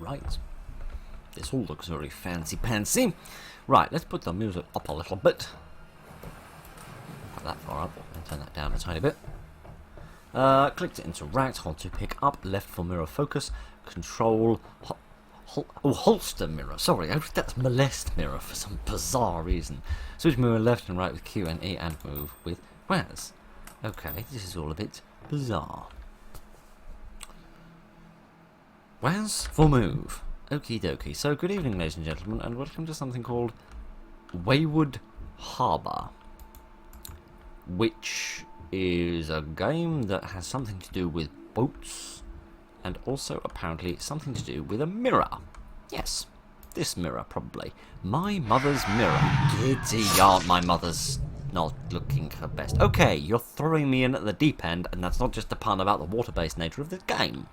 Right. This all looks very fancy-pantsy. Right, let's put the music up a little bit. Not that far up. And turn that down a tiny bit. Click to interact, hold to pick up, left for mirror focus, control, holster mirror, sorry, that's molest mirror for some bizarre reason. Switch mirror left and right with Q and E and move with WAS. Okay, this is all a bit bizarre. WAS for move. Okie dokie. So good evening ladies and gentlemen, and welcome to something called Wayward Harbour, which is a game that has something to do with boats, and also apparently something to do with a mirror. Yes, this mirror probably. My mother's mirror. Giddy yarn, my mother's not looking her best. Okay, you're throwing me in at the deep end, and that's not just a pun about the water-based nature of this game.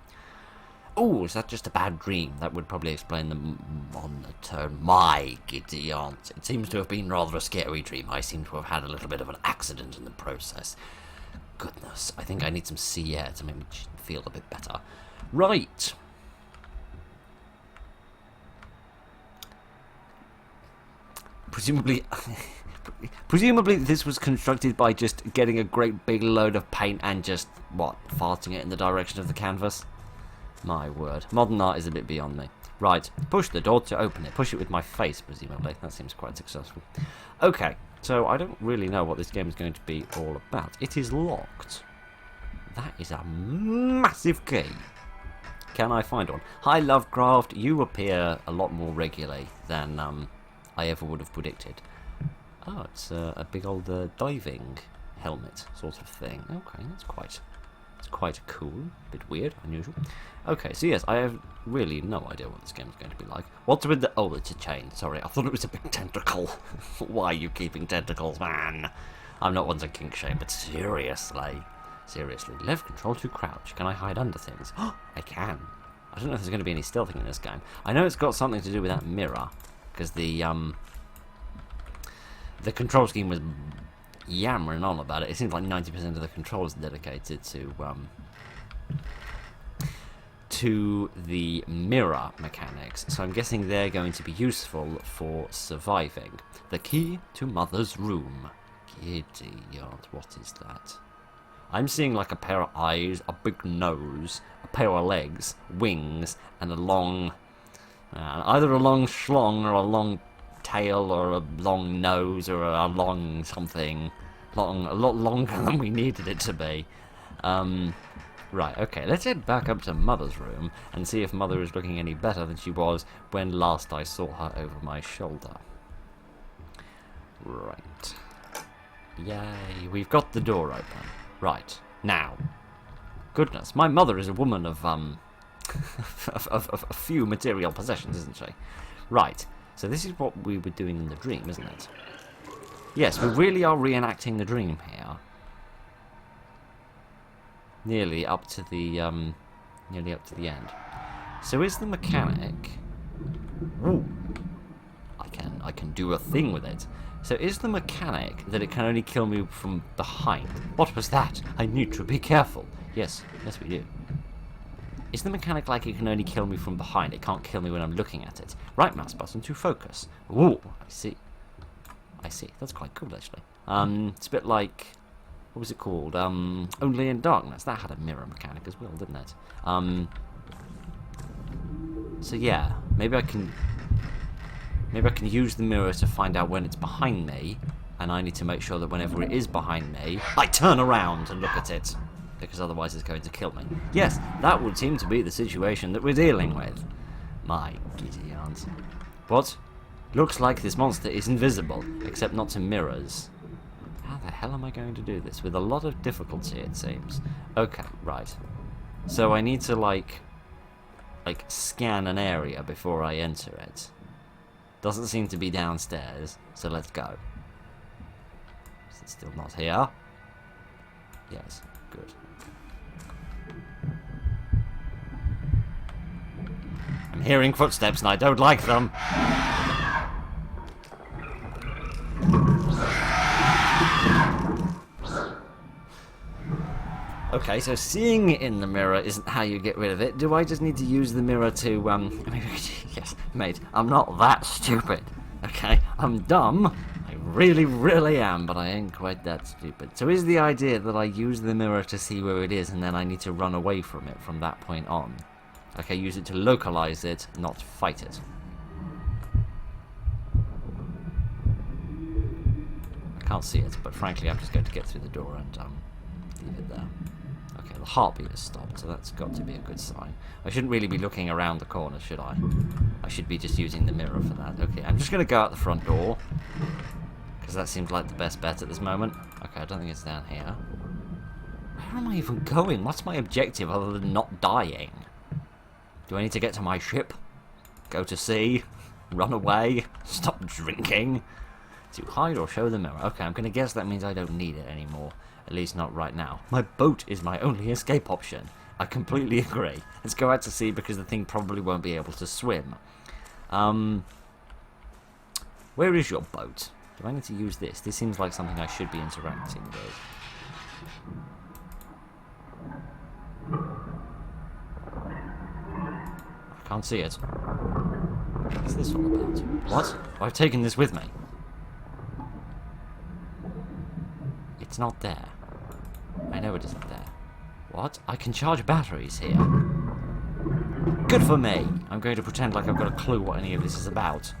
Oh, is that just a bad dream? That would probably explain the monotone. My giddy aunt. It seems to have been rather a scary dream. I seem to have had a little bit of an accident in the process. Goodness, I think I need some sea air to make me feel a bit better. Right. Presumably this was constructed by just getting a great big load of paint and just, what, farting it in the direction of the canvas? My word. Modern art is a bit beyond me. Right, push the door to open it. Push it with my face, presumably. That seems quite successful. Okay, so I don't really know what this game is going to be all about. It is locked. That is a massive key. Can I find one? Hi, Lovecraft. You appear a lot more regularly than I ever would have predicted. Oh, it's a big old diving helmet sort of thing. Okay, that's quite cool. A bit weird, unusual. Okay, so yes, I have really no idea what this game is going to be like. What's with the... Oh, it's a chain. Sorry, I thought it was a big tentacle. Why are you keeping tentacles, man? I'm not one to kink shame, but seriously. Seriously. Left control to crouch. Can I hide under things? Oh, I can. I don't know if there's going to be any stealthing in this game. I know it's got something to do with that mirror, because the control scheme was yammering on about it. It seems like 90% of the controls are dedicated to the mirror mechanics, so I'm guessing they're going to be useful for surviving. The key to Mother's room. Giddy yard, what is that? I'm seeing like a pair of eyes, a big nose, a pair of legs, wings, and a long... either a long schlong or a long tail or a long nose or a long something. A lot longer than we needed it to be. Right, okay, let's head back up to Mother's room and see if Mother is looking any better than she was when last I saw her over my shoulder. Right. Yay, we've got the door open. Right, now. Goodness, my mother is a woman of, of a few material possessions, isn't she? Right, so this is what we were doing in the dream, isn't it? Yes, we really are reenacting the dream here. Nearly up to the end. So is the mechanic... Ooh, I can do a thing with it. So is the mechanic that it can only kill me from behind? What was that? I need to be careful. Yes, we do. Is the mechanic like it can only kill me from behind? It can't kill me when I'm looking at it. Right mouse button to focus. Ooh, I see. That's quite cool, actually. It's a bit like... What was it called? Only in Darkness. That had a mirror mechanic as well, didn't it? So yeah, maybe I can use the mirror to find out when it's behind me, and I need to make sure that whenever it is behind me, I turn around and look at it, because otherwise it's going to kill me. Yes, that would seem to be the situation that we're dealing with. My giddy aunt. What? Looks like this monster is invisible, except not to mirrors. How the hell am I going to do this? With a lot of difficulty, it seems. Okay, right. So I need to, like scan an area before I enter it. Doesn't seem to be downstairs, so let's go. Is it still not here? Yes, good. I'm hearing footsteps and I don't like them. Okay, so seeing it in the mirror isn't how you get rid of it. Do I just need to use the mirror to, yes, mate, I'm not that stupid. Okay, I'm dumb. I really, really am, but I ain't quite that stupid. So is the idea that I use the mirror to see where it is, and then I need to run away from it from that point on? Okay, use it to localize it, not fight it. I can't see it, but frankly I'm just going to get through the door and leave it there. Okay, the heartbeat has stopped, so that's got to be a good sign. I shouldn't really be looking around the corner, should I? I should be just using the mirror for that. Okay, I'm just going to go out the front door, because that seems like the best bet at this moment. Okay, I don't think it's down here. Where am I even going? What's my objective other than not dying? Do I need to get to my ship? Go to sea? Run away? Stop drinking? To hide or show the mirror? Okay, I'm going to guess that means I don't need it anymore. At least not right now. My boat is my only escape option. I completely agree. Let's go out to sea because the thing probably won't be able to swim. Where is your boat? Do I need to use this? This seems like something I should be interacting with. I can't see it. What's this all about? What? I've taken this with me. It's not there. I know it isn't there. What? I can charge batteries here. Good for me! I'm going to pretend like I've got a clue what any of this is about.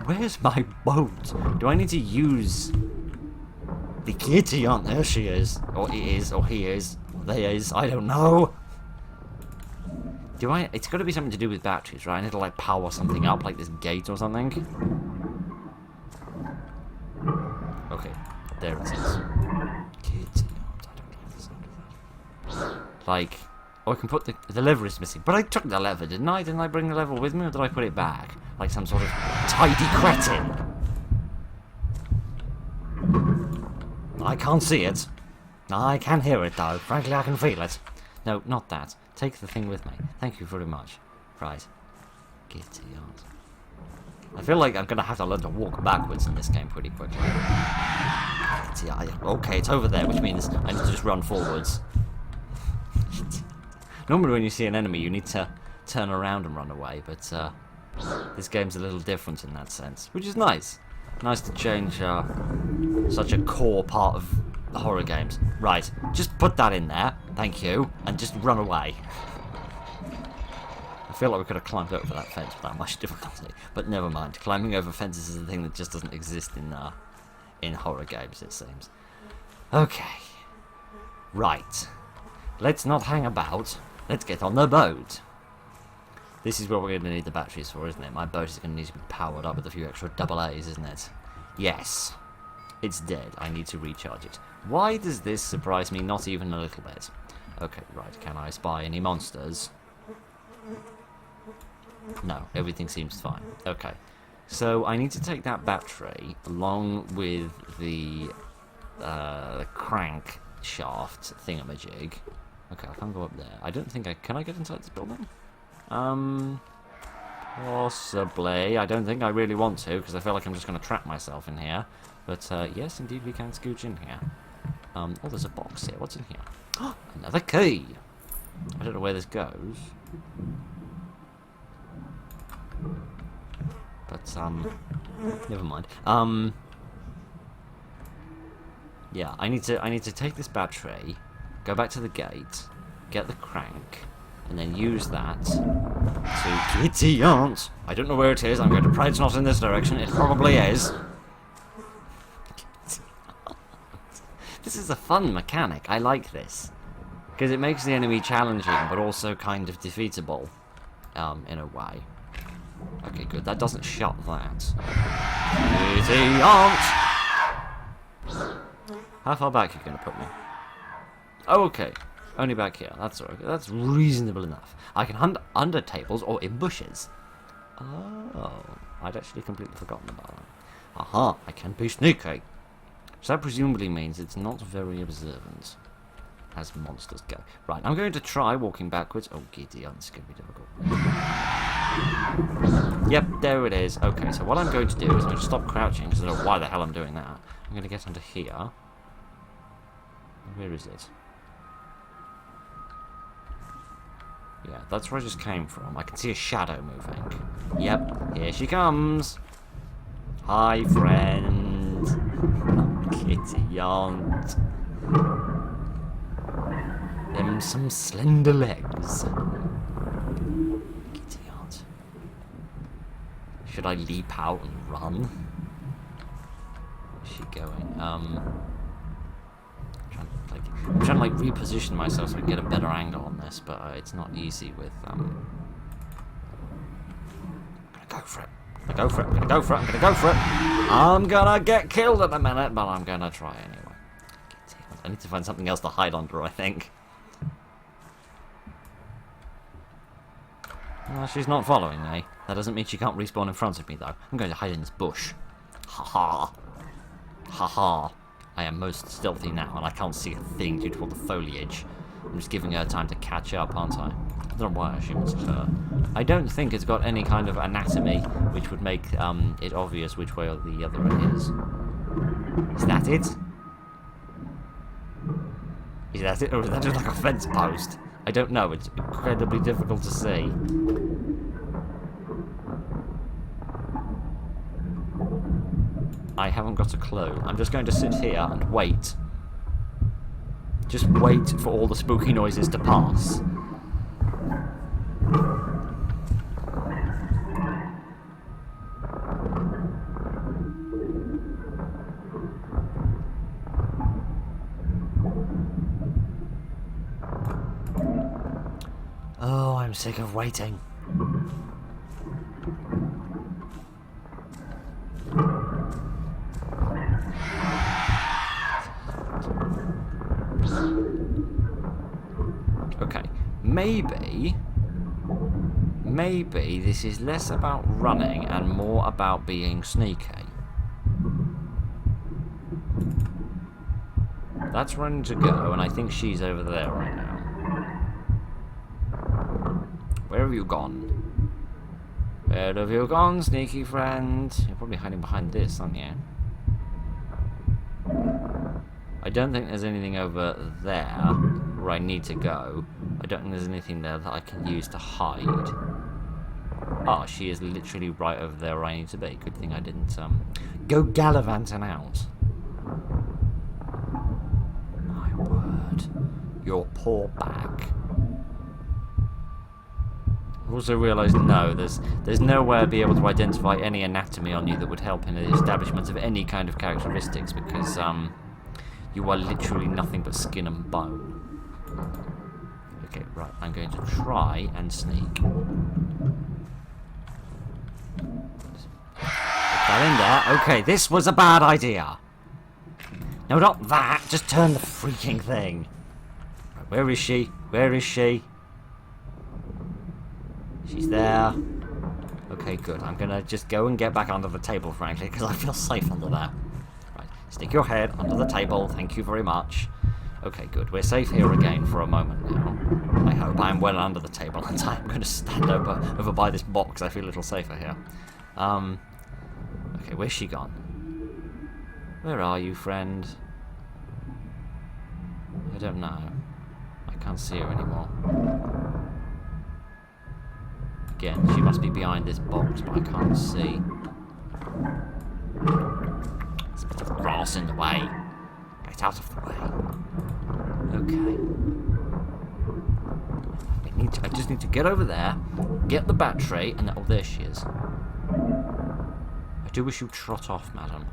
Where's my boat? Do I need to use the kitty? Oh, there she is. Or it is, or he is, or they is, I don't know. It's got to be something to do with batteries, right? I need to like power something up, like this gate or something. Okay, there it is. Kitty, I don't like the sound of that. Like, oh, I can put the lever is missing, but I took the lever, didn't I? Didn't I bring the lever with me, or did I put it back? Like some sort of tidy cretin. I can't see it. I can hear it though. Frankly, I can feel it. No, not that. Take the thing with me. Thank you very much. Right. Kitty, I feel like I'm going to have to learn to walk backwards in this game pretty quickly. Okay, it's over there, which means I need to just run forwards. Normally when you see an enemy, you need to turn around and run away, but this game's a little different in that sense, which is nice. Nice to change such a core part of the horror games. Right, just put that in there, thank you, and just run away. I feel like we could have climbed over that fence without much difficulty, but never mind. Climbing over fences is a thing that just doesn't exist in horror games, it seems. Okay. Right. Let's not hang about. Let's get on the boat. This is what we're going to need the batteries for, isn't it? My boat is going to need to be powered up with a few extra AA's, isn't it? Yes. It's dead. I need to recharge it. Why does this surprise me not even a little bit? Okay, right. Can I spy any monsters? No, everything seems fine. Okay, so I need to take that battery along with the crank shaft thingamajig. Okay, I can't go up there. I don't think can I get inside this building? Possibly. I don't think I really want to, because I feel like I'm just going to trap myself in here. But yes, indeed, we can scooch in here. Oh, there's a box here. What's in here? Another key! I don't know where this goes. But, never mind. Yeah, I need to take this battery, go back to the gate, get the crank, and then use that to kitty aunt. I don't know where it is. I'm going to pray it's not in this direction. It probably is. This is a fun mechanic. I like this. Because it makes the enemy challenging, but also kind of defeatable, in a way. Okay, good. That doesn't shut that. Kitty aunt! How far back are you going to put me? Oh, okay. Only back here. That's alright. That's reasonable enough. I can hunt under tables or in bushes. Oh, I'd actually completely forgotten about that. Aha, I can be sneaky. So that presumably means it's not very observant, as monsters go. Right, I'm going to try walking backwards. Oh, giddy, it's going to be difficult. Yep, there it is. Okay, so what I'm going to do is I'm going to stop crouching, because I don't know why the hell I'm doing that. I'm going to get under here. Where is it? Yeah, that's where I just came from. I can see a shadow moving. Yep, here she comes. Hi, friend. Kitty aunt. Them some slender legs. Kitty aunt. Should I leap out and run? Where's she going? I'm trying to like reposition myself so I can get a better angle on this, but it's not easy with I'm gonna go for it. I'm gonna go for it. I'm gonna go for it. I'm gonna go for it. I'm gonna get killed at the minute, but I'm gonna try anyway. I need to find something else to hide under, I think. Well, she's not following me. That doesn't mean she can't respawn in front of me, though. I'm going to hide in this bush. Ha-ha. Ha-ha. I am most stealthy now, and I can't see a thing due to all the foliage. I'm just giving her time to catch up, aren't I? I don't know why I assume it's her. I don't think it's got any kind of anatomy which would make it obvious which way or the other it is. Is that it? Is that it? Or is that just like a fence post? I don't know. It's incredibly difficult to see. I haven't got a clue. I'm just going to sit here and wait. Just wait for all the spooky noises to pass. Oh, I'm sick of waiting. Okay, maybe this is less about running and more about being sneaky. That's running to go, and I think she's over there right now. Where have you gone? Where have you gone, sneaky friend? You're probably hiding behind this, aren't you? I don't think there's anything over there where I need to go. I don't think there's anything there that I can use to hide. Oh, she is literally right over there where I need to be. Good thing I didn't go gallivanting out. My word. Your poor back. I've also realised, no, there's nowhere to be able to identify any anatomy on you that would help in the establishment of any kind of characteristics, because you are literally nothing but skin and bone. Okay, right, I'm going to try and sneak. Put that in there. Okay, this was a bad idea. No, not that. Just turn the freaking thing. Right, where is she? Where is she? She's there. Okay, good. I'm gonna just go and get back under the table, frankly, because I feel safe under there. Right, stick your head under the table. Thank you very much. Okay, good. We're safe here again for a moment now. I hope I'm well under the table, and I'm going to stand over by this box. I feel a little safer here. Okay, where's she gone? Where are you, friend? I don't know. I can't see her anymore. Again, she must be behind this box, but I can't see. There's a bit of grass in the way. Get out of the way. Okay. I just need to get over there, get the battery, and oh, there she is. I do wish you'd trot off, madam.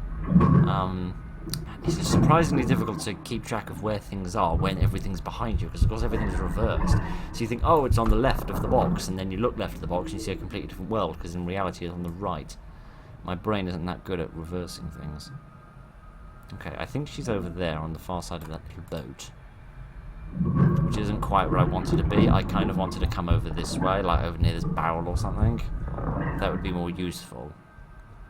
It's surprisingly difficult to keep track of where things are when everything's behind you, because of course everything's reversed. So you think, oh, it's on the left of the box, and then you look left of the box and you see a completely different world, because in reality it's on the right. My brain isn't that good at reversing things. Okay, I think she's over there on the far side of that little boat, which isn't quite where I wanted to be. I kind of wanted to come over this way, like over near this barrel or something. That would be more useful,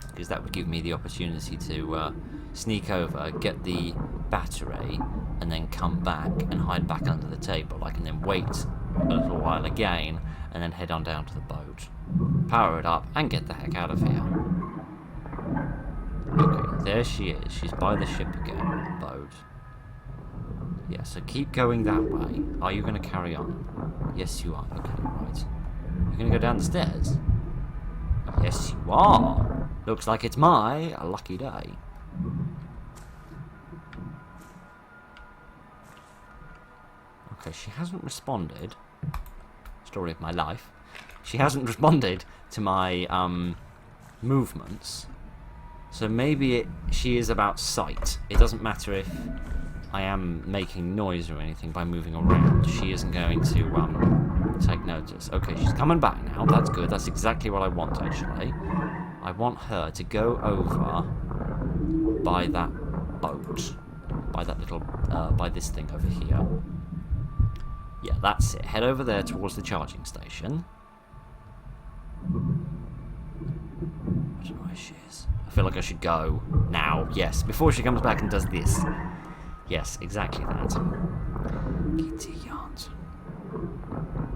because that would give me the opportunity to sneak over, get the battery, and then come back and hide back under the table. I can then wait a little while again, and then head on down to the boat, power it up, and get the heck out of here. Okay, there she is. She's by the ship again, the boat. Yeah, so keep going that way. Are you going to carry on? Yes, you are. Okay, right. You're going to go down the stairs? Yes, you are. Looks like it's my lucky day. Okay, she hasn't responded. Story of my life. She hasn't responded to my movements. So maybe she is about sight. It doesn't matter if I am making noise or anything by moving around. She isn't going to take notice. Okay, she's coming back now. That's good. That's exactly what I want, actually. I want her to go over by that boat. By that little... by this thing over here. Yeah, that's it. Head over there towards the charging station. I don't know where she is. I feel like I should go now. Yes, before she comes back and does this. Yes, exactly that. Kitty yarns.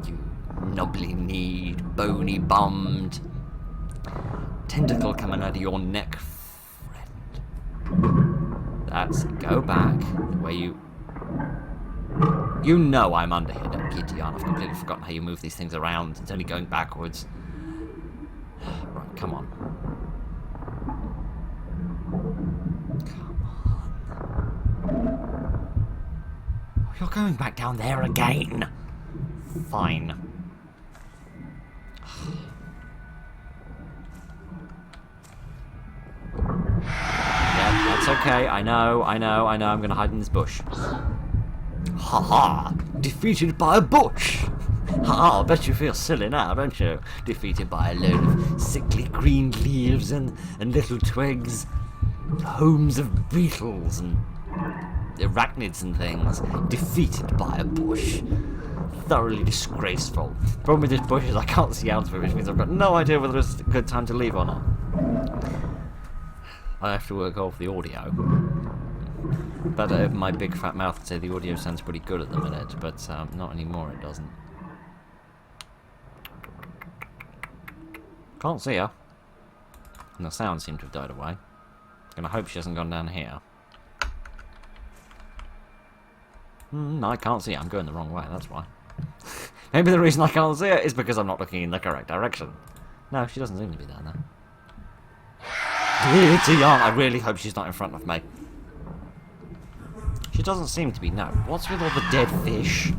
You knobbly kneed, bony bummed. Tentacle coming out of your neck, friend. That's it. Go back the way you... You know I'm under here, Kitty yarn. I've completely forgotten how you move these things around. It's only going backwards. Right, come on. Come on. Oh, you're going back down there again. Fine. Yeah, that's okay. I know. I'm going to hide in this bush. Ha-ha! Defeated by a bush! Ha! I bet you feel silly now, don't you? Defeated by a load of sickly green leaves and little twigs. Homes of beetles and arachnids and things. Defeated by a bush. Thoroughly disgraceful. The problem with this bush is I can't see out of it, which means I've got no idea whether it's a good time to leave or not. I have to work off the audio. Better open my big fat mouth and say the audio sounds pretty good at the minute, but not anymore, it doesn't. Can't see her. And the sound seemed to have died away. Gonna hope she hasn't gone down here. No, I can't see her. I'm going the wrong way, that's why. Maybe the reason I can't see her is because I'm not looking in the correct direction. No, she doesn't seem to be down there. I really hope she's not in front of me. She doesn't seem to be, no. What's with all the dead fish?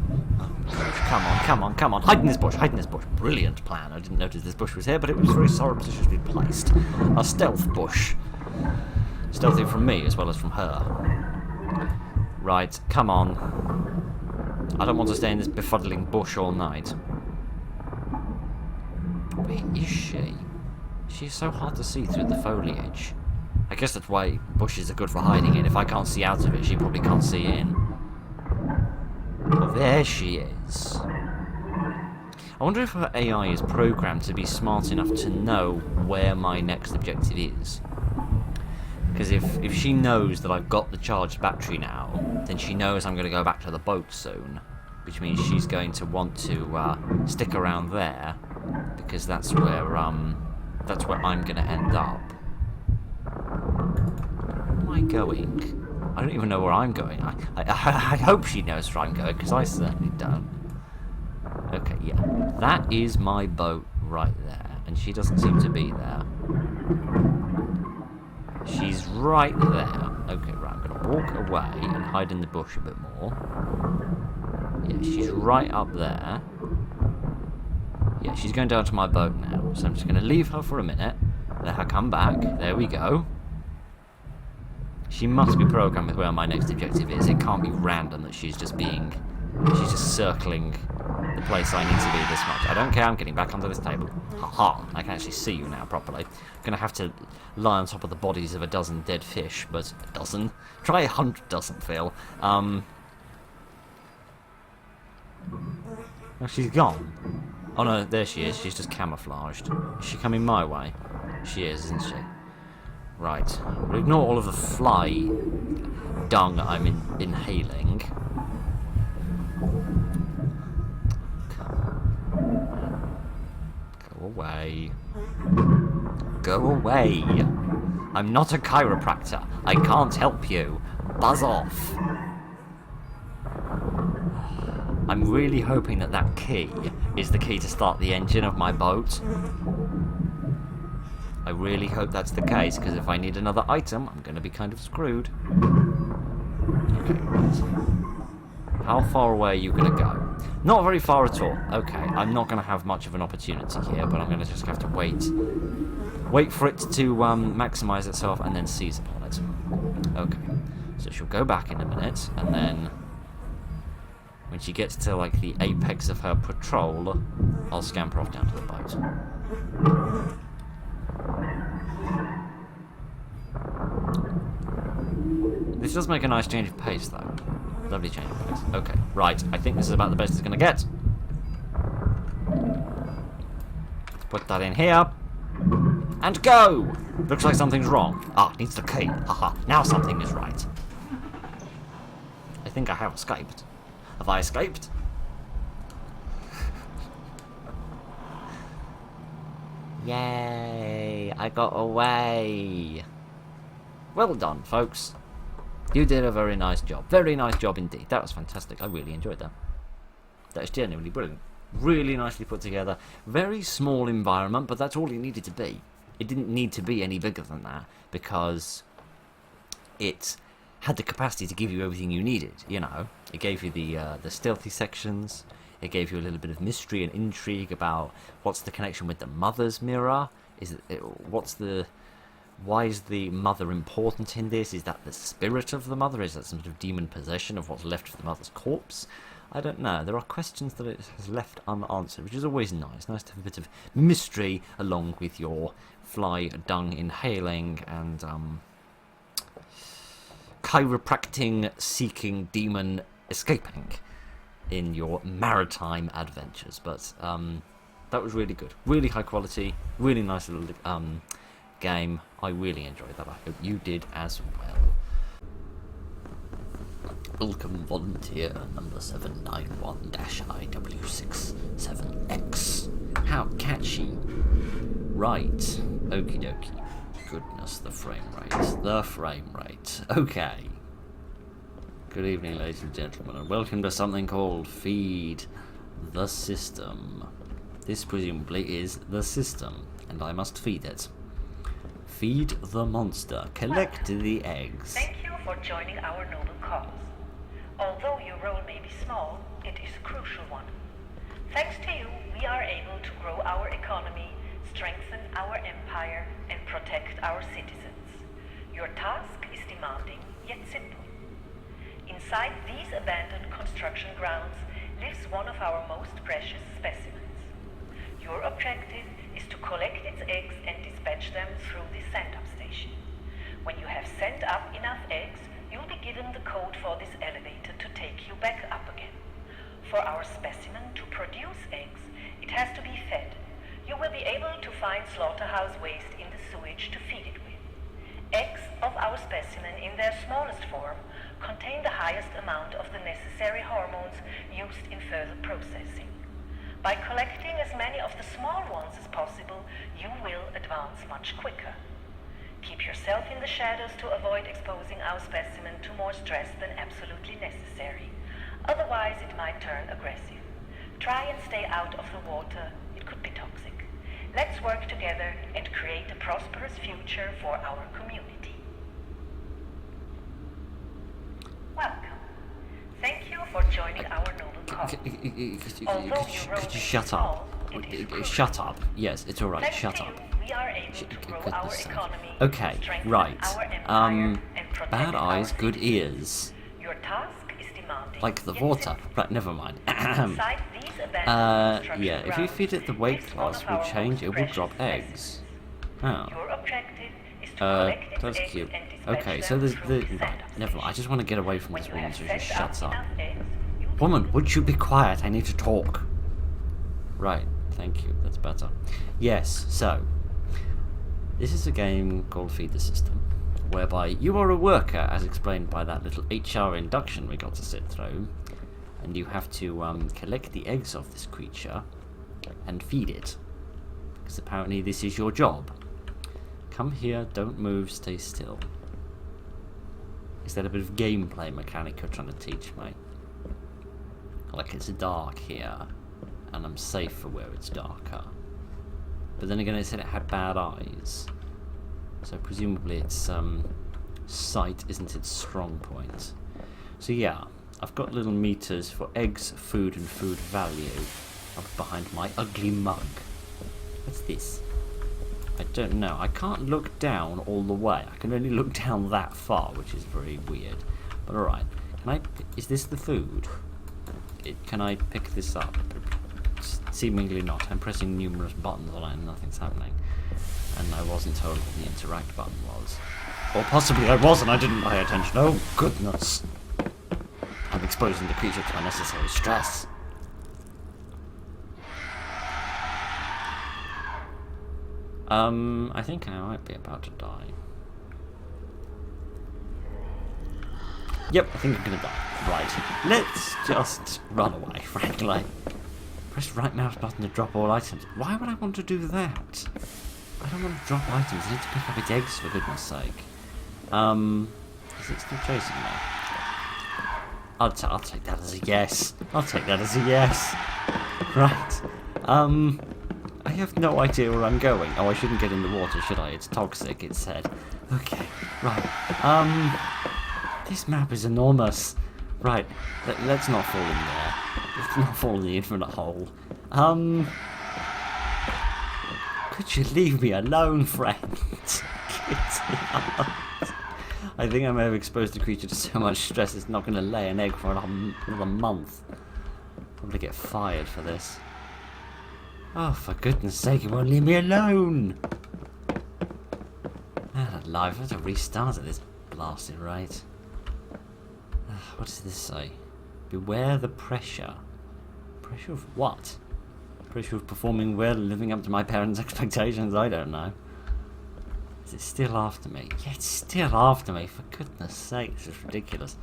Come on. Hide in this bush. Brilliant plan. I didn't notice this bush was here, but it was very surreptitiously placed. A stealth bush. Stealthy from me as well as from her. Right, come on. I don't want to stay in this befuddling bush all night. Where is she? She's so hard to see through the foliage. I guess that's why bushes are good for hiding in. If I can't see out of it, she probably can't see in. Oh, there she is. I wonder if her AI is programmed to be smart enough to know where my next objective is. Because if she knows that I've got the charged battery now, then she knows I'm going to go back to the boat soon. Which means she's going to want to stick around there, because that's where I'm going to end up. Where am I going? I don't even know where I'm going. I hope she knows where I'm going, because I certainly don't. Okay, yeah. That is my boat right there, and she doesn't seem to be there. She's right there. Okay, right, I'm going to walk away and hide in the bush a bit more. Yeah, she's right up there. Yeah, she's going down to my boat now, so I'm just going to leave her for a minute, let her come back. There we go. She must be programmed with where my next objective is. It can't be random that she's just circling the place I need to be this much. I don't care, I'm getting back onto this table. Haha, I can actually see you now properly. I'm going to have to lie on top of the bodies of a dozen dead fish, but a dozen? Try 100 doesn't feel. Oh, she's gone. Oh no, there she is. She's just camouflaged. Is she coming my way? She is, isn't she? Right. We'll ignore all of the fly dung I'm inhaling. Go away. Go away. I'm not a chiropractor. I can't help you. Buzz off. I'm really hoping that that key is the key to start the engine of my boat. I really hope that's the case, because if I need another item, I'm going to be kind of screwed. Okay, right. How far away are you going to go? Not very far at all. Okay, I'm not going to have much of an opportunity here, but I'm going to just have to wait. Wait for it to maximise itself and then seize upon it. Okay, so she'll go back in a minute, and then when she gets to like the apex of her patrol, I'll scamper off down to the boat. This does make a nice change of pace, though. Lovely change of pace. Okay, right. I think this is about the best it's going to get. Let's put that in here. And go! Looks like something's wrong. Ah, needs the key. Haha, now something is right. I think I have escaped. Have I escaped? Yay! I got away! Well done, folks. You did a very nice job. Very nice job indeed. That was fantastic. I really enjoyed that. That is genuinely brilliant. Really nicely put together. Very small environment, but that's all it needed to be. It didn't need to be any bigger than that, because it had the capacity to give you everything you needed, you know. It gave you the stealthy sections. It gave you a little bit of mystery and intrigue about what's the connection with the mother's mirror. Why is the mother important in this? Is that the spirit of the mother? Is that some sort of demon possession of what's left of the mother's corpse? I don't know. There are questions that it has left unanswered, which is always nice. Nice to have a bit of mystery along with your fly dung inhaling and chiropractic seeking demon escaping in your maritime adventures. But that was really good. Really high quality. Really nice little game. I really enjoyed that. I hope you did as well. Welcome, volunteer number 791-IW67X. How catchy. Right. Okie dokie. Goodness, the frame rate. The frame rate. Okay. Good evening, ladies and gentlemen, and welcome to something called Feed the System. This presumably is the system, and I must feed it. Feed the monster. Collect the eggs. Thank you for joining our noble cause. Although your role may be small, it is a crucial one. Thanks to you, we are able to grow our economy, strengthen our empire, and protect our citizens. Your task is demanding, yet simple. Inside these abandoned construction grounds lives one of our most precious specimens. Your objective is to collect its eggs and dispatch them through the send-up station. When you have sent up enough eggs, you'll be given the code for this elevator to take you back up again. For our specimen to produce eggs, it has to be fed. You will be able to find slaughterhouse waste in the sewage to feed it with. Eggs of our specimen in their smallest form contain the highest amount of the necessary hormones used in further processing. By collecting as many of the small ones as possible, you will advance much quicker. Keep yourself in the shadows to avoid exposing our specimen to more stress than absolutely necessary. Otherwise, it might turn aggressive. Try and stay out of the water. It could be toxic. Let's work together and create a prosperous future for our community. Welcome. Thank you for joining our noble cause. Could you shut up? Shut up. Yes, it's alright. Shut up. We are able to grow our economy, okay, right. Bad eyes, good ears. Your task is demanding. Like the water. Right, never mind. Yeah, if you feed it the weight class will change, it will drop eggs. Oh. Your objective is to collect its that's eggs cute. and dispatch Okay, so them there's through the... Right, never mind. I just want to get away from this woman so she just shuts up. Eggs, Woman, would you be quiet? I need to talk. Right, thank you. That's better. Yes, so... This is a game called Feed the System, whereby you are a worker, as explained by that little HR induction we got to sit through, and you have to collect the eggs of this creature and feed it, because apparently this is your job. Come here, don't move, stay still. Is that a bit of gameplay mechanic you're trying to teach me? like it's dark here, and I'm safe for where it's darker. But then again, it said it had bad eyes, so presumably its sight isn't its strong point. So yeah, I've got little meters for eggs, food, and food value up behind my ugly mug. What's this? I don't know. I can't look down all the way. I can only look down that far, which is very weird. But alright. Can I... Is this the food? Can I pick this up? Seemingly not. I'm pressing numerous buttons on it and nothing's happening. And I wasn't told what the interact button was. Or possibly I was and I didn't pay attention. Oh, goodness. I'm exposing the creature to unnecessary stress. I think I might be about to die. Yep, I think I'm gonna die. Right, let's just run away, frankly. Press right mouse button to drop all items. Why would I want to do that? I don't want to drop items, I need to pick up its eggs for goodness sake. Is it still chasing me? I'll take that as a yes. I'll take that as a yes. Right. I have no idea where I'm going. Oh, I shouldn't get in the water, should I? It's toxic, it said. Okay, right. This map is enormous. Right, let's not fall in there. Let's not fall in the infinite hole. Could you leave me alone, friend? I think I may have exposed the creature to so much stress it's not going to lay an egg for another month. Probably get fired for this. Oh, for goodness sake, it won't leave me alone! Man alive, I have to restart at this blasted rate. What does this say? Beware the pressure. Pressure of what? Pressure of performing well, living up to my parents' expectations? I don't know. Is it still after me? Yeah, it's still after me, for goodness sake, this is ridiculous.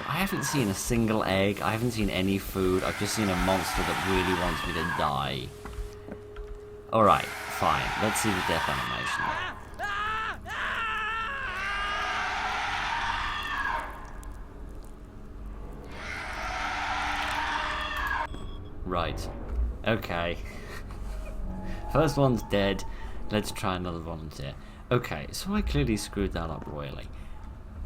I haven't seen a single egg, I haven't seen any food, I've just seen a monster that really wants me to die. Alright, fine, let's see the death animation. Right, okay. First one's dead, let's try another volunteer. Okay, so I clearly screwed that up royally.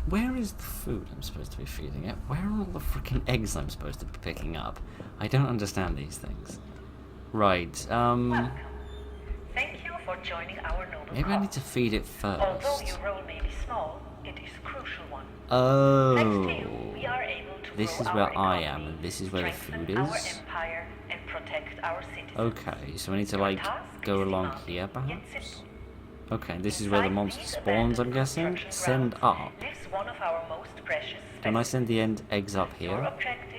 Where is the food I'm supposed to be feeding it? Where are all the freaking eggs I'm supposed to be picking up? I don't understand these things. Right, Welcome. Thank you for joining our noble maybe I need to feed it first. Although your role may be small, it is a crucial one. Oh, Thanks to you, we are able to this grow is where our I economy, am, and this is where the strengthen food our is. empire, and protect our citizens. Okay, so I need to like go along here perhaps? Okay, this is where the monster spawns, I'm guessing. Send up. Can I send the eggs up here?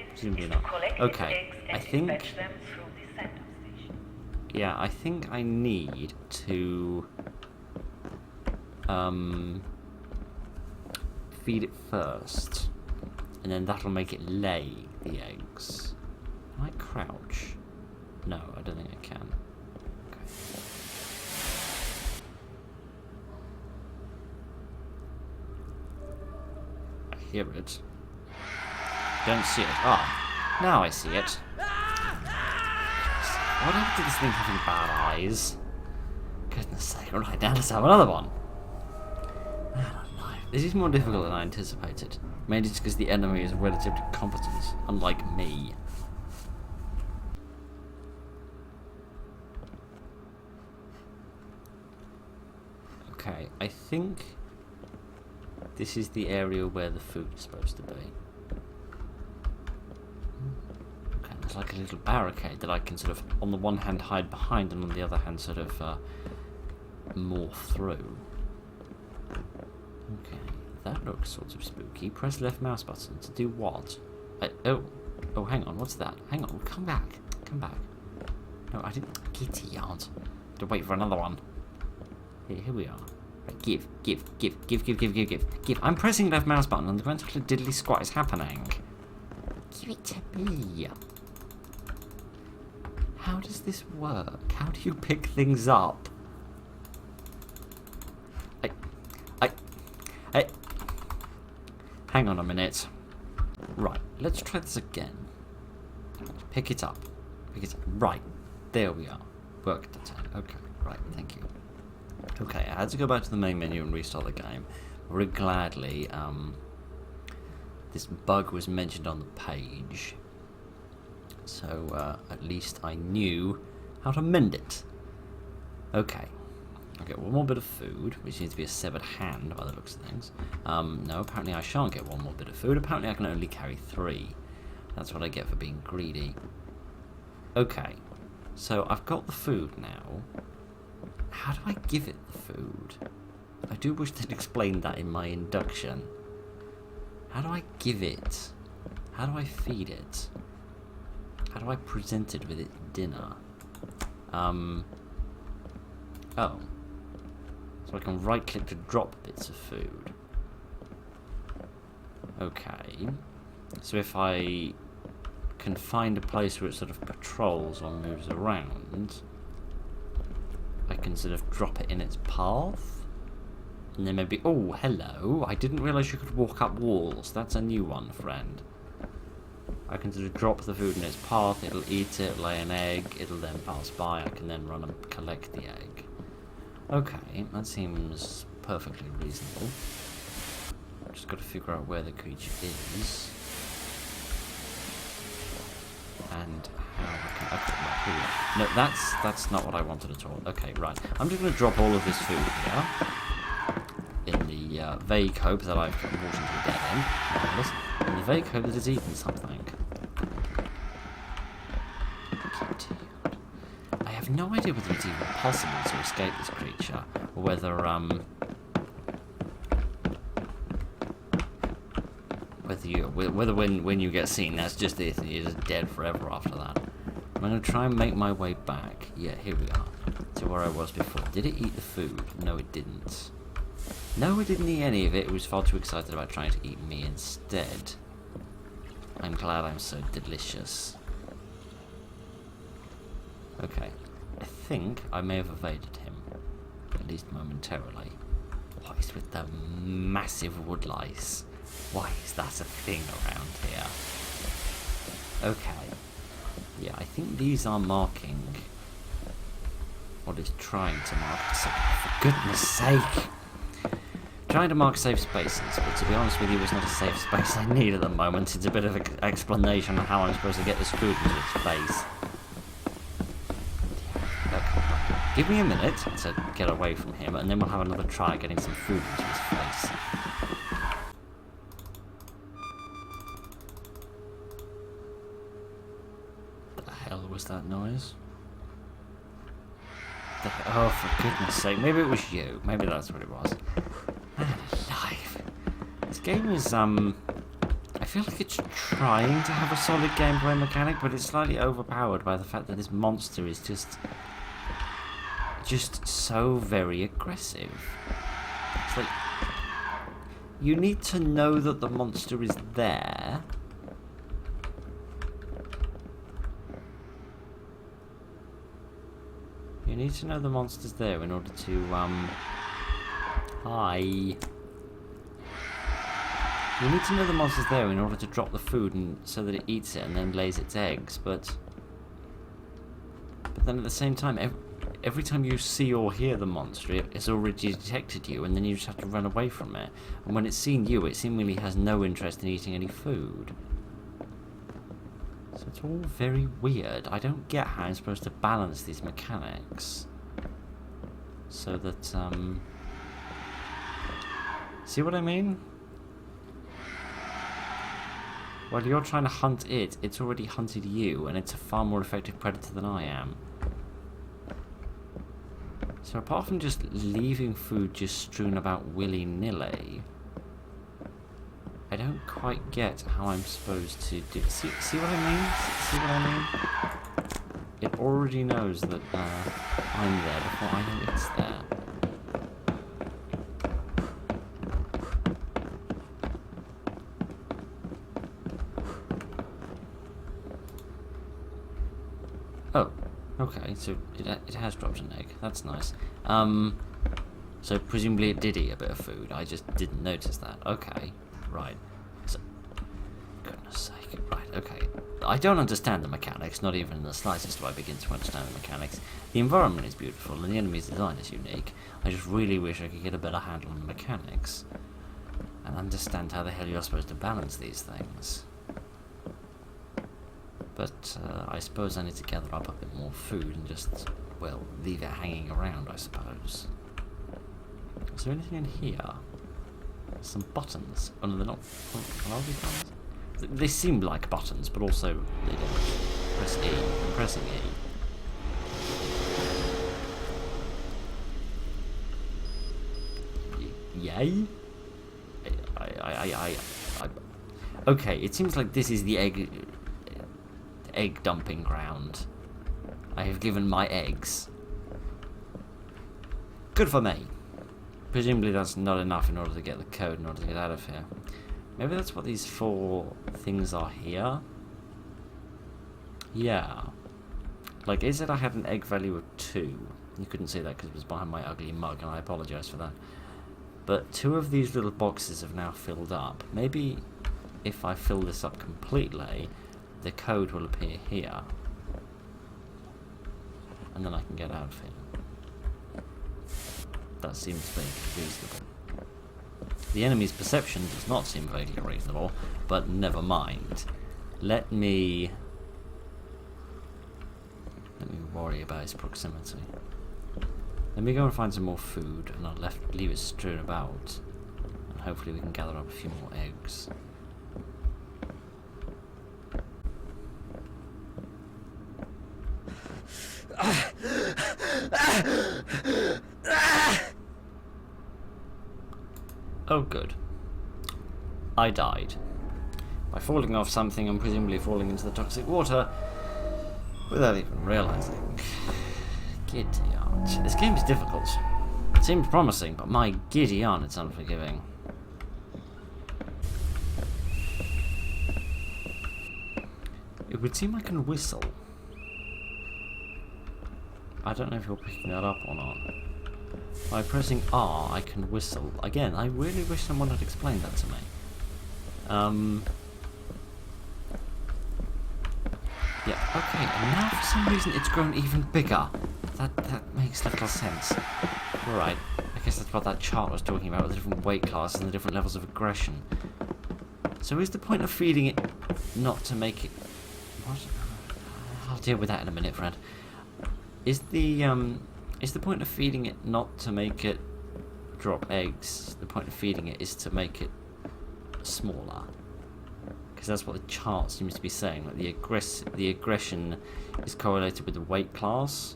Presumably not. Okay, I think... Yeah, I think I need to... feed it first. And then that'll make it lay the eggs. Can I crouch? No, I don't think I can. Hear it. Don't see it. Ah, now I see it. What happened to this thing having bad eyes? Goodness sake, right, now let's have another one. This is more difficult than I anticipated. Mainly just because the enemy is relatively competent, unlike me. Okay, I think this is the area where the food is supposed to be. Okay, there's like a little barricade that I can sort of, on the one hand, hide behind, and on the other hand, sort of morph through. Okay, that looks sort of spooky. Press left mouse button to do what? Oh, hang on, what's that? Hang on, come back. Come back. No, I didn't. Giddy yard. To wait for another one. Here we are. Right, give. I'm pressing left mouse button and the mental diddly squat is happening. Give it to me. How does this work? How do you pick things up? Hang on a minute. Right, let's try this again. Pick it up. Pick it up. Right, there we are. Work the time. Okay, right, thank you. Okay, I had to go back to the main menu and restart the game. Very gladly, this bug was mentioned on the page. So, at least I knew how to mend it. Okay. I'll get one more bit of food, which needs to be a severed hand by the looks of things. No, apparently I shan't get one more bit of food. Apparently I can only carry 3. That's what I get for being greedy. Okay. So, I've got the food now. How do I give it the food? I do wish they'd explained that in my induction. How do I give it? How do I feed it? How do I present it with its dinner? Oh. So I can right-click to drop bits of food. Okay. So if I can find a place where it sort of patrols or moves around, I can sort of drop it in its path. And then maybe... Oh, hello. I didn't realise you could walk up walls. That's a new one, friend. I can sort of drop the food in its path. It'll eat it, lay an egg. It'll then pass by. I can then run and collect the egg. Okay, that seems perfectly reasonable. I've just got to figure out where the creature is. And how I can... Okay, right, here we go. No, that's not what I wanted at all. Okay, right. I'm just going to drop all of this food here. In the vague hope that I've walked into a dead end. Marvelous. In the vague hope that it's eaten something. I have no idea whether it's even possible to escape this creature, or whether whether when you get seen, that's just it, and you're just dead forever after that. I'm going to try and make my way back. Yeah, here we are, to where I was before. Did it eat the food? No, it didn't. No, it didn't eat any of it. It was far too excited about trying to eat me instead. I'm glad I'm so delicious. Okay. I think I may have evaded him. At least momentarily. What is with the massive wood lice? Why is that a thing around here? Okay. Yeah, I think these are marking what it's trying to mark. So, for goodness sake! Trying to mark safe spaces, but to be honest with you, it's not a safe space I need at the moment. It's a bit of an explanation on how I'm supposed to get this food into its face. Give me a minute to get away from him, and then we'll have another try at getting some food into his face. What the hell was that noise? Oh, for goodness sake. Maybe it was you. Maybe that's what it was. Man alive. This game is, I feel like it's trying to have a solid gameplay mechanic, but it's slightly overpowered by the fact that this monster is just so very aggressive. It's like, you need to know that the monster is there. You need to know the monster's there in order to, Hi. You need to know the monster's there in order to drop the food and so that it eats it and then lays its eggs, but then at the same time, every time you see or hear the monster, it's already detected you, and then you just have to run away from it. And when it's seen you, it seemingly has no interest in eating any food. So it's all very weird. I don't get how I'm supposed to balance these mechanics. So that, see what I mean? While you're trying to hunt it, it's already hunted you, and it's a far more effective predator than I am. So apart from just leaving food just strewn about willy-nilly, I don't quite get how I'm supposed to do... See what I mean? See what I mean? It already knows that I'm there before I know it's there. Oh, okay, so it has dropped an egg. That's nice. So presumably it did eat a bit of food. I just didn't notice that. Okay, right. So, goodness goodness sake. Right, okay. I don't understand the mechanics, not even in the slightest do I begin to understand the mechanics. The environment is beautiful and the enemy's design is unique. I just really wish I could get a better handle on the mechanics and understand how the hell you're supposed to balance these things. But I suppose I need to gather up a bit more food and just, well, leave it hanging around, I suppose. Is there anything in here? Some buttons. Oh no, they're not. Are they buttons? They seem like buttons, but also they don't. Press E. I'm pressing E. Yay? Okay, it seems like this is the egg dumping ground. I have given my eggs. Good for me. Presumably that's not enough in order to get the code in order to get out of here. Maybe that's what these 4 things are here? Yeah. Like, is it I had an egg value of 2? You couldn't see that because it was behind my ugly mug, and I apologise for that. But 2 of these little boxes have now filled up. Maybe if I fill this up completely, the code will appear here. And then I can get out of here. That seems vaguely reasonable. The enemy's perception does not seem vaguely reasonable, but never mind. Let me worry about his proximity. Let me go and find some more food, and I'll leave it strewn about, and hopefully we can gather up a few more eggs. Oh good. I died. By falling off something and presumably falling into the toxic water without even realising. Giddy aunt. This game is difficult. It seems promising, but my giddy aunt, it's unforgiving. It would seem I can whistle. I don't know if you're picking that up or not. By pressing R, I can whistle. Again, I really wish someone had explained that to me. Yeah, okay, and now for some reason it's grown even bigger. That makes little sense. Alright, I guess that's what that chart was talking about, with the different weight classes and the different levels of aggression. So is the point of feeding it not to make it... What? I'll deal with that in a minute, Fred. Is the point of feeding it not to make it drop eggs? The point of feeding it is to make it smaller. Because that's what the chart seems to be saying. Like the aggression is correlated with the weight class,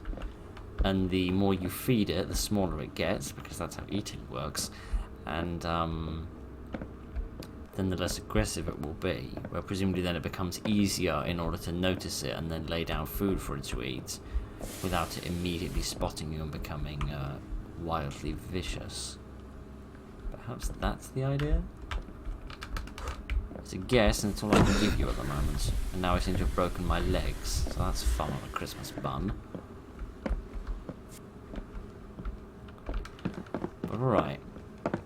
and the more you feed it, the smaller it gets, because that's how eating works. And then the less aggressive it will be. Where presumably then it becomes easier in order to notice it and then lay down food for it to eat, without it immediately spotting you and becoming wildly vicious. Perhaps that's the idea? It's a guess, and it's all I can give you at the moment. And now I seem to have broken my legs, so that's fun on a Christmas bun. But alright,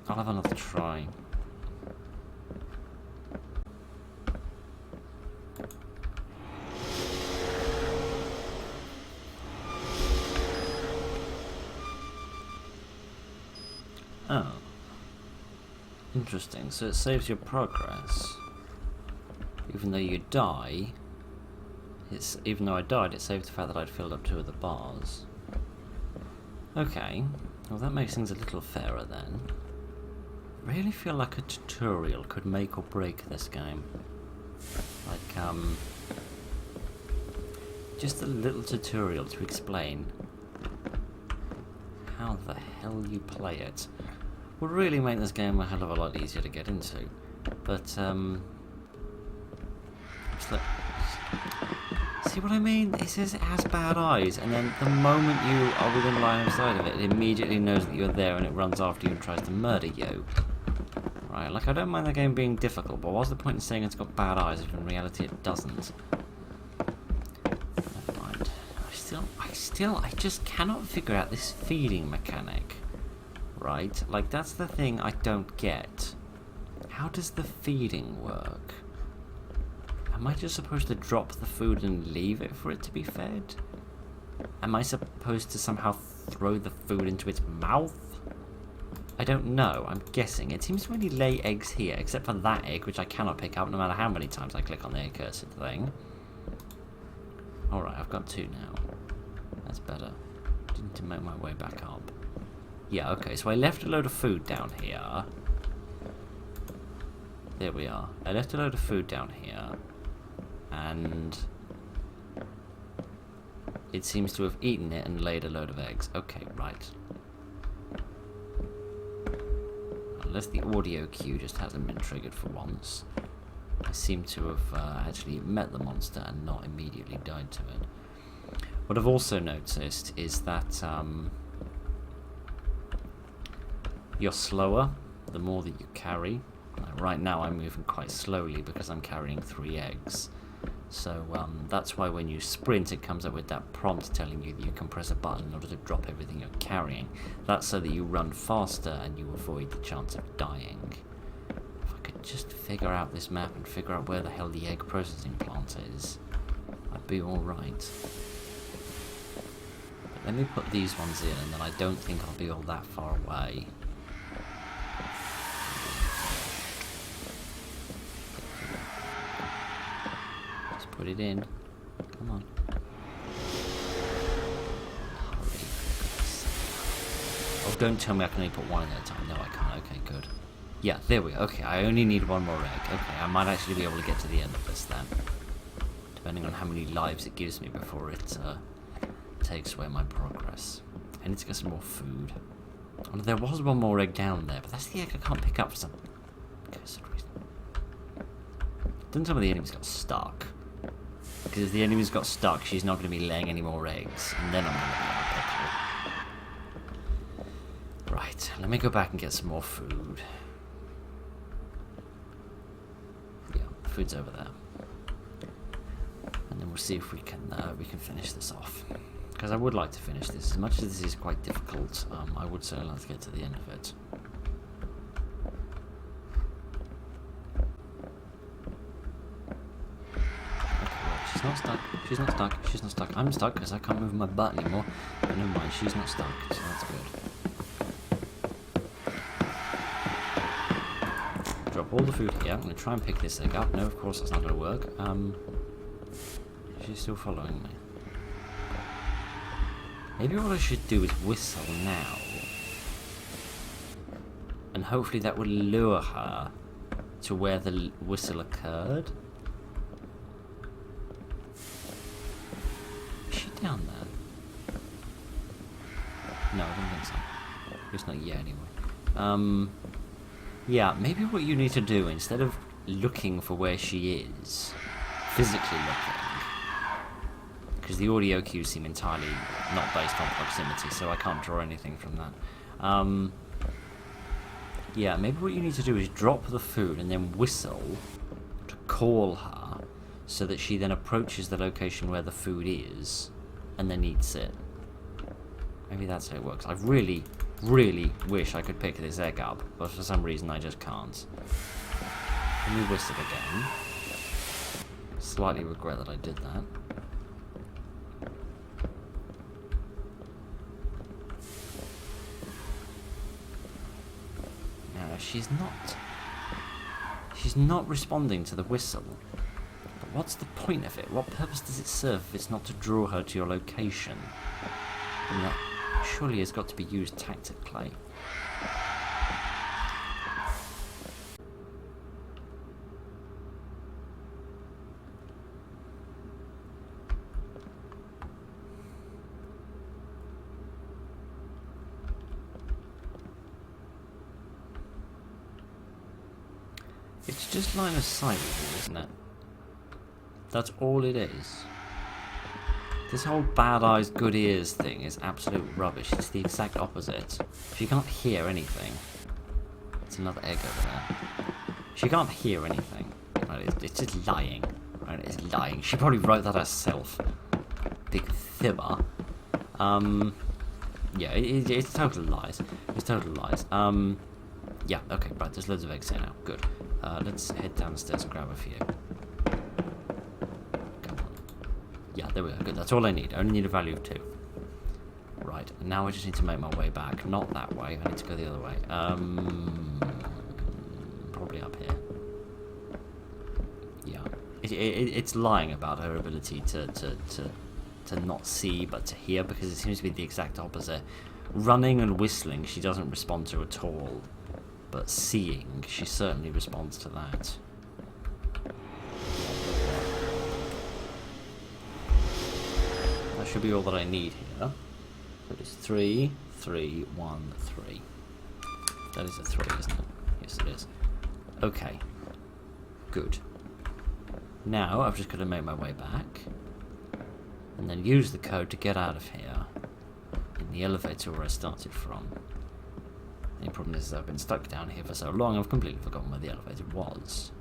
I'll have another try. Oh. Interesting, so it saves your progress. Even though you die, even though I died, it saved the fact that I'd filled up 2 of the bars. Okay, well that makes things a little fairer then. I really feel like a tutorial could make or break this game. Like, just a little tutorial to explain how the hell you play it. Would really make this game a hell of a lot easier to get into. But, it's like, see what I mean? It says it has bad eyes, and then the moment you are within line of sight of it, it immediately knows that you're there and it runs after you and tries to murder you. Right, like I don't mind the game being difficult, but what's the point in saying it's got bad eyes if in reality it doesn't? Never mind. I just cannot figure out this feeding mechanic. Right? Like, that's the thing I don't get. How does the feeding work? Am I just supposed to drop the food and leave it for it to be fed? Am I supposed to somehow throw the food into its mouth? I don't know. I'm guessing. It seems to only lay eggs here, except for that egg, which I cannot pick up no matter how many times I click on the accursed thing. Alright, I've got 2 now. That's better. Need to make my way back up. Yeah, okay, so I left a load of food down here. There we are. I left a load of food down here. And it seems to have eaten it and laid a load of eggs. Okay, right. Unless the audio cue just hasn't been triggered for once. I seem to have actually met the monster and not immediately died to it. What I've also noticed is that you're slower the more that you carry. Right now I'm moving quite slowly because I'm carrying 3 eggs. So that's why when you sprint it comes up with that prompt telling you that you can press a button in order to drop everything you're carrying. That's so that you run faster and you avoid the chance of dying. If I could just figure out this map and figure out where the hell the egg processing plant is, I'd be alright. But let me put these ones in and then I don't think I'll be all that far away. Put it in. Come on. Hurry. Oh, don't tell me I can only put 1 in at a time. No, I can't. Okay, good. Yeah, there we go. Okay, I only need 1 more egg. Okay, I might actually be able to get to the end of this then. Depending on how many lives it gives me before it takes away my progress. I need to get some more food. Oh, there was 1 more egg down there, but that's the egg I can't pick up for some cursed reason. Didn't some of the enemies got stuck? Because if the enemy's got stuck, she's not going to be laying any more eggs. And then I'm going to be able to pick her. Right, let me go back and get some more food. Yeah, food's over there. And then we'll see if we can finish this off. Because I would like to finish this. As much as this is quite difficult, I would certainly like to get to the end of it. She's not stuck. She's not stuck. She's not stuck. I'm stuck because I can't move my butt anymore. But never mind, she's not stuck, so that's good. Drop all the food here. I'm going to try and pick this egg up. No, of course that's not going to work. She's still following me. Maybe what I should do is whistle now. And hopefully that will lure her to where the whistle occurred. Down there? No, I don't think so. It's not yet anyway. Yeah, maybe what you need to do, instead of looking for where she is, physically looking, because the audio cues seem entirely not based on proximity, so I can't draw anything from that. Yeah, maybe what you need to do is drop the food and then whistle to call her, so that she then approaches the location where the food is, and then eats it. Maybe that's how it works. I really, really wish I could pick this egg up, but for some reason I just can't. Let me whistle again. Slightly regret that I did that. Now, she's not responding to the whistle. What's the point of it? What purpose does it serve if it's not to draw her to your location? And that surely has got to be used tactically. It's just line of sight with you, isn't it? That's all it is. This whole bad eyes, good ears thing is absolute rubbish. It's the exact opposite. She can't hear anything. It's another egg over there. She can't hear anything. Right, it's just lying. Right, it's lying. She probably wrote that herself. Big fibber. Yeah, it's total lies. It's total lies. Yeah, okay, right, there's loads of eggs here now. Good. Let's head downstairs and grab a few. There we go. Good. That's all I need. I only need a value of 2. Right. Now I just need to make my way back. Not that way. I need to go the other way. Probably up here. Yeah. It's lying about her ability to not see but to hear, because it seems to be the exact opposite. Running and whistling she doesn't respond to at all, but seeing she certainly responds to that. That should be all that I need here. That is 3, 3, 1, 3. That is a 3, isn't it? Yes, it is. Okay. Good. Now I've just got to make my way back, and then use the code to get out of here in the elevator where I started from. The problem is I've been stuck down here for so long I've completely forgotten where the elevator was.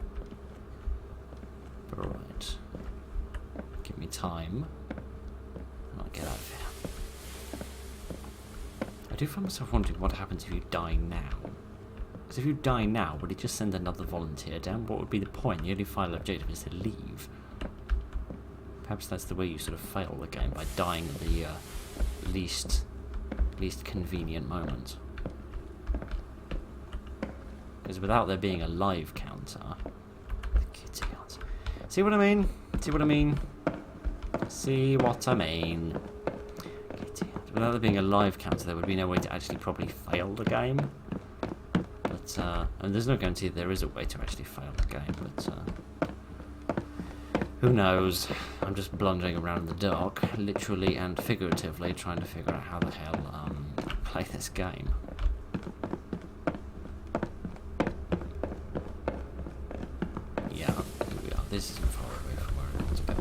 But alright. Give me time, and I'll get out of here. I do find myself wondering what happens if you die now. Because if you die now, would it just send another volunteer down? What would be the point? The only final objective is to leave. Perhaps that's the way you sort of fail the game, by dying at the least convenient moment. Because without there being a live counter... Kitty cat. See what I mean? See what I mean? See what I mean? Kitty cat. Without there being a live counter, there would be no way to actually properly fail the game. But, and there's no guarantee there is a way to actually fail the game, but, who knows? I'm just blundering around in the dark, literally and figuratively, trying to figure out how the hell, play this game. Yeah, here we are. This isn't far away from where I want to go.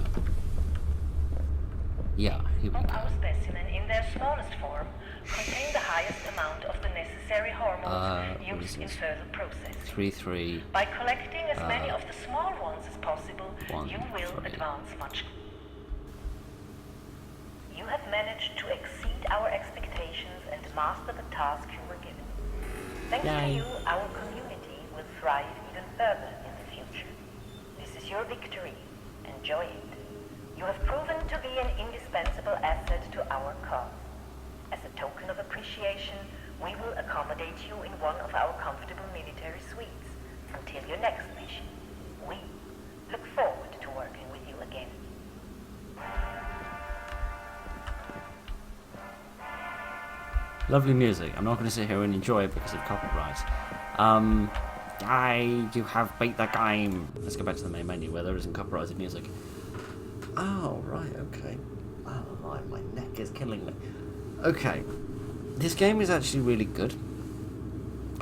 Yeah, here we go. Our specimen in their smallest form contain the highest amount of the necessary hormones used in further processing. 3, 3. By collecting as many of the small ones as possible, 1, you will 3. advance much. You have managed to exceed our expectations and master the task you were given. Thanks to you, our community will thrive even further in the future. This is your victory. Enjoy it. You have proven to be an indispensable asset to our cause. As a token of appreciation, we will accommodate you in one of our comfortable military suites until your next mission. We look forward to working with you again. Lovely music. I'm not going to sit here and enjoy it because of copyright. You have beat the game. Let's go back to the main menu where there isn't copyrighted music. Oh, right, okay. Oh, right, my neck is killing me. Okay, this game is actually really good.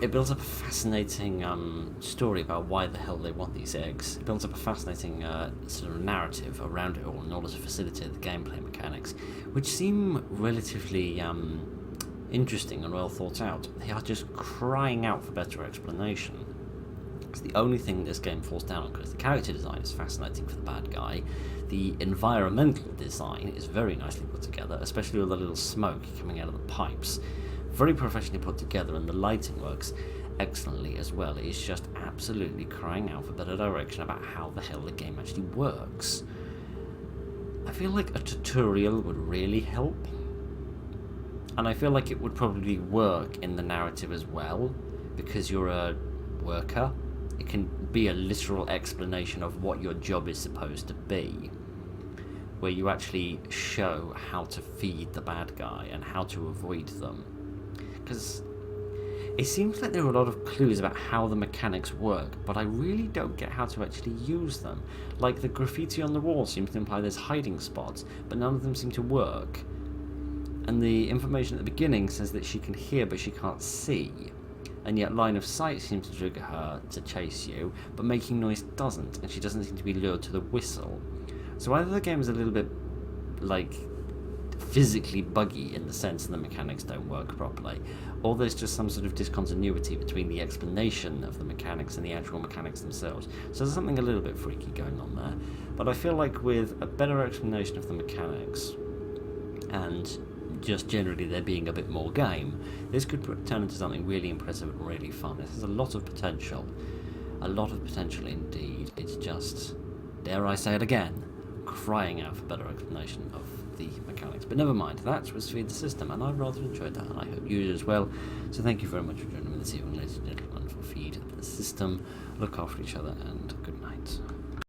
It builds up a fascinating story about why the hell they want these eggs. It builds up a fascinating sort of narrative around it all in order to facilitate the gameplay mechanics, which seem relatively interesting and well thought out. They are just crying out for better explanation. It's the only thing this game falls down on, because the character design is fascinating for the bad guy. The environmental design is very nicely put together, especially all the little smoke coming out of the pipes. Very professionally put together, and the lighting works excellently as well. It's just absolutely crying out for better direction about how the hell the game actually works. I feel like a tutorial would really help, and I feel like it would probably work in the narrative as well, because you're a worker. It can be a literal explanation of what your job is supposed to be, where you actually show how to feed the bad guy and how to avoid them. Because it seems like there are a lot of clues about how the mechanics work, but I really don't get how to actually use them. Like, the graffiti on the wall seems to imply there's hiding spots, but none of them seem to work. And the information at the beginning says that she can hear but she can't see. And yet line of sight seems to trigger her to chase you, but making noise doesn't, and she doesn't seem to be lured to the whistle. So either the game is a little bit, like, physically buggy in the sense that the mechanics don't work properly, or there's just some sort of discontinuity between the explanation of the mechanics and the actual mechanics themselves. So there's something a little bit freaky going on there. But I feel like with a better explanation of the mechanics, and just generally there being a bit more game, this could turn into something really impressive and really fun. This has a lot of potential. A lot of potential indeed. It's just, dare I say it again, crying out for better explanation of the mechanics. But never mind, that was Feed the System, and I rather enjoyed that, and I hope you did as well. So thank you very much for joining me this evening, ladies and gentlemen, for Feed the System. Look after each other, and good night.